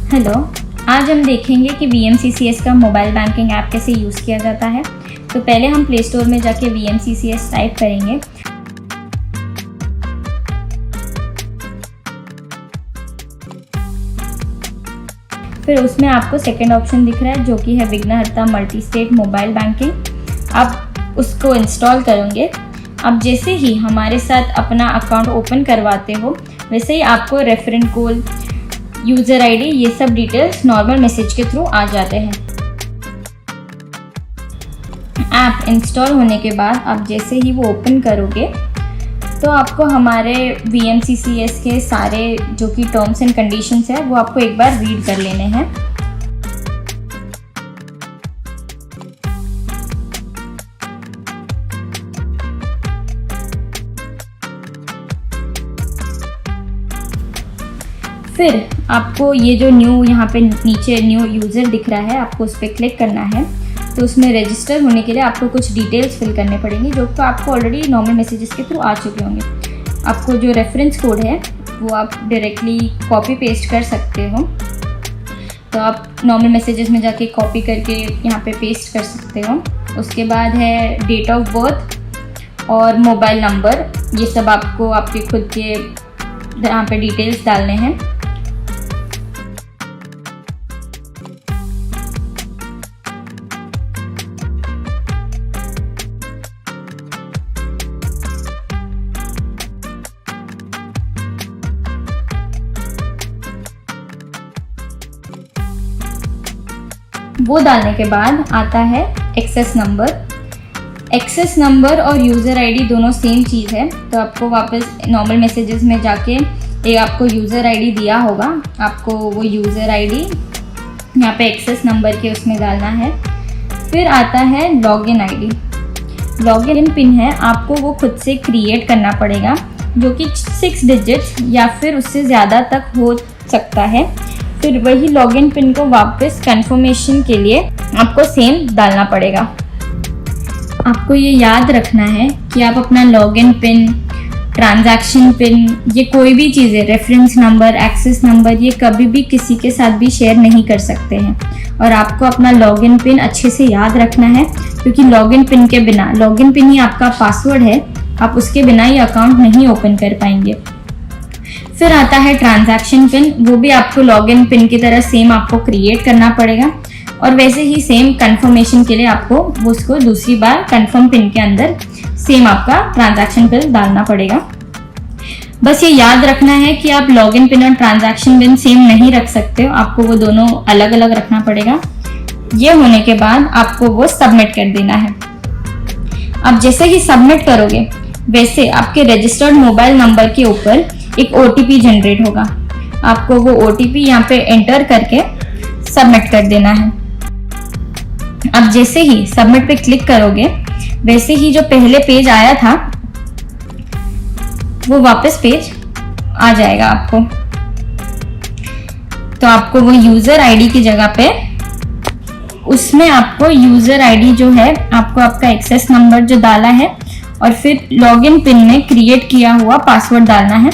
Hello, आज हम देखेंगे कि VMCCS का मोबाइल बैंकिंग ऐप कैसे यूज़ किया जाता है। तो पहले हम प्ले स्टोर में जाके VMCCS टाइप करेंगे। फिर उसमें आपको सेकंड ऑप्शन दिख रहा है जो कि है विघ्नहर्ता मल्टी स्टेट मोबाइल बैंकिंग। आप उसको इंस्टॉल करेंगे। अब जैसे ही हमारे साथ अपना अकाउंट ओपन करवाते हो वैसे ही आपको रेफरेंस कोड, यूज़र आईडी, ये सब डिटेल्स नॉर्मल मैसेज के थ्रू आ जाते हैं। ऐप इंस्टॉल होने के बाद आप जैसे ही वो ओपन करोगे तो आपको हमारे VMCCS के सारे जो कि टर्म्स एंड कंडीशंस है वो आपको एक बार रीड कर लेने हैं। फिर आपको ये जो न्यू यहाँ पे नीचे न्यू यूज़र दिख रहा है, आपको उस पर क्लिक करना है। तो उसमें रजिस्टर होने के लिए आपको कुछ डिटेल्स फिल करने पड़ेंगी जो तो आपको ऑलरेडी नॉर्मल मैसेजेस के थ्रू आ चुके होंगे। आपको जो रेफरेंस कोड है वो आप डायरेक्टली कॉपी पेस्ट कर सकते हो। तो आप नॉर्मल मैसेजेस में जाके कॉपी करके यहाँ पे पेस्ट कर सकते हो। उसके बाद है डेट ऑफ बर्थ और मोबाइल नंबर, ये सब आपको आपके खुद के यहाँ पे डिटेल्स डालने हैं। वो डालने के बाद आता है एक्सेस नंबर और यूज़र आईडी दोनों सेम चीज़ है। तो आपको वापस नॉर्मल मैसेजेस में जाके एक आपको यूज़र आईडी दिया होगा, आपको वो यूज़र आईडी यहाँ पे एक्सेस नंबर के उसमें डालना है। फिर आता है लॉगिन आईडी। लॉगिन पिन है, आपको वो खुद से क्रिएट करना पड़ेगा जो कि 6 डिजिट्स या फिर उससे ज़्यादा तक हो सकता है। फिर वही लॉगिन पिन को वापस कंफर्मेशन के लिए आपको सेम डालना पड़ेगा। आपको ये याद रखना है कि आप अपना लॉगिन पिन, ट्रांजैक्शन पिन, ये कोई भी चीज़ें, रेफरेंस नंबर, एक्सेस नंबर, ये कभी भी किसी के साथ भी शेयर नहीं कर सकते हैं। और आपको अपना लॉगिन पिन अच्छे से याद रखना है क्योंकि लॉगिन पिन के बिना, लॉगिन पिन ही आपका पासवर्ड है, आप उसके बिना ये अकाउंट नहीं ओपन कर पाएंगे। फिर आता है ट्रांजैक्शन पिन, वो भी आपको लॉगिन पिन की तरह सेम आपको क्रिएट करना पड़ेगा और वैसे ही सेम कंफर्मेशन के लिए आपको उसको दूसरी बार कंफर्म पिन के अंदर सेम आपका ट्रांजैक्शन पिन डालना पड़ेगा। बस ये याद रखना है कि आप लॉगिन पिन और ट्रांजैक्शन पिन सेम नहीं रख सकते हो, आपको वो दोनों अलग अलग रखना पड़ेगा। ये होने के बाद आपको वो सबमिट कर देना है। अब जैसे ही सबमिट करोगे वैसे आपके रजिस्टर्ड मोबाइल नंबर के ऊपर एक OTP जनरेट होगा। आपको वो OTP यहाँ पे एंटर करके सबमिट कर देना है। अब जैसे ही सबमिट पे क्लिक करोगे वैसे ही जो पहले पेज आया था वो वापस पेज आ जाएगा आपको। तो आपको वो यूज़र आईडी की जगह पे उसमें आपको यूज़र आईडी जो है आपको आपका एक्सेस नंबर जो डाला है और फिर लॉगिन पिन में क्रिएट किया हुआ पासवर्ड डालना है,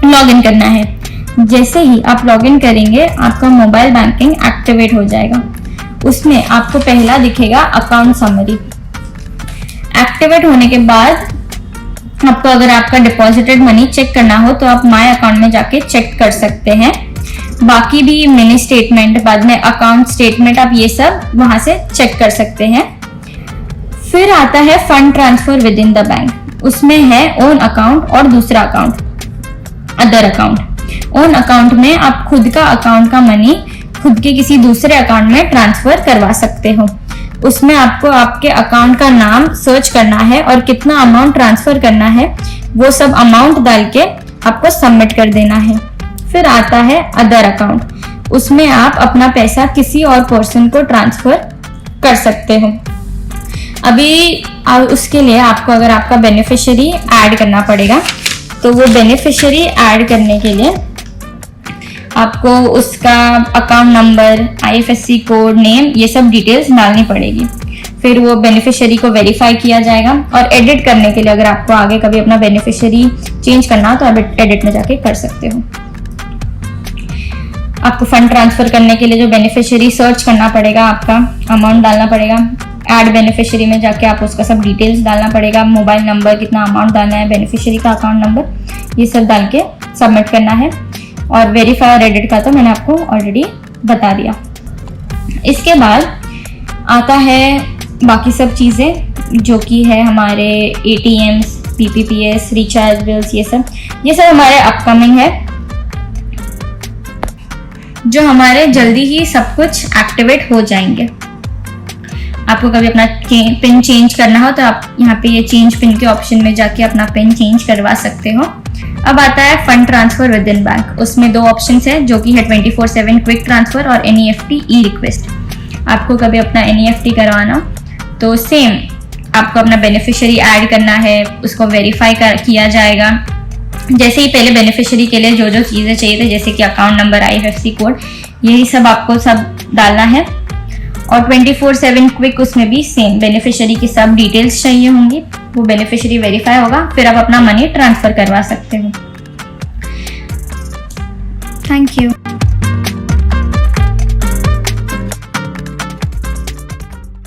लॉगिन करना है। जैसे ही आप लॉगिन करेंगे आपका मोबाइल बैंकिंग एक्टिवेट हो जाएगा। उसमें आपको पहला दिखेगा अकाउंट समरी। एक्टिवेट होने के बाद आपको अगर आपका डिपॉजिटेड मनी चेक करना हो तो आप माय अकाउंट में जाके चेक कर सकते हैं। बाकी भी मिनी स्टेटमेंट, बाद में अकाउंट स्टेटमेंट, आप ये सब वहां से चेक कर सकते हैं। फिर आता है fund transfer with in the bank. उसमें है ओन अकाउंट और दूसरा account other account. Own account में आप खुद का अकाउंट का मनी खुद के किसी दूसरे अकाउंट में ट्रांसफर करवा सकते हो। उसमें आपको आपके अकाउंट का नाम सर्च करना है और कितना अमाउंट ट्रांसफर करना है वो सब अमाउंट डाल के आपको सबमिट कर देना है। फिर आता है अदर अकाउंट। उसमें आप अपना पैसा किसी और पर्सन को ट्रांसफर कर सकते हो। अभी उसके लिए आपको अगर आपका बेनिफिशियरी ऐड करना पड़ेगा तो वो बेनिफिशियरी ऐड करने के लिए आपको उसका account number, IFSC code, name, ये सब डिटेल्स डालनी पड़ेगी। फिर वो बेनिफिशियरी को वेरीफाई किया जाएगा और एडिट करने के लिए अगर आपको आगे कभी अपना बेनिफिशियरी चेंज करना हो तो आप एडिट में जाके कर सकते हो। आपको फंड ट्रांसफर करने के लिए जो बेनिफिशियरी सर्च करना पड़ेगा, आपका अमाउंट डालना पड़ेगा, ऐड बेनिफिशियरी में जाके आप उसका सब डिटेल्स डालना पड़ेगा, मोबाइल नंबर, कितना अमाउंट डालना है, बेनिफिशियरी का अकाउंट नंबर, ये सब डाल के सबमिट करना है। और वेरीफाई और एडिट का तो मैंने आपको ऑलरेडी बता दिया। इसके बाद आता है बाकी सब चीज़ें जो कि है हमारे ATMs, PPPS, रिचार्ज बिल्स, ये सब हमारे अपकमिंग है, जो हमारे जल्दी ही सब कुछ एक्टिवेट हो जाएंगे। आपको कभी अपना पिन चेंज करना हो तो आप यहाँ पे ये चेंज पिन के ऑप्शन में जाके अपना पिन चेंज करवा सकते हो। अब आता है fund transfer with in bank. उसमें 2 ऑप्शंस हैं जो कि है 24/7 क्विक ट्रांसफर और NEFT ई रिक्वेस्ट। आपको कभी अपना NEFT करवाना तो सेम आपको अपना बेनिफिशियरी ऐड करना है, उसको वेरीफाई किया जाएगा। जैसे ही पहले बेनिफिशियरी के लिए जो जो चीज़ें चाहिए थे, जैसे कि अकाउंट नंबर, IFSC कोड, यही सब आपको सब डालना है। और 24/7 क्विक उसमें भी सेम बेनिफिशियरी की सब डिटेल्स चाहिए होंगी, वो बेनिफिशियरी वेरीफाई होगा, फिर आप अपना मनी ट्रांसफर करवा सकते हो। Thank you.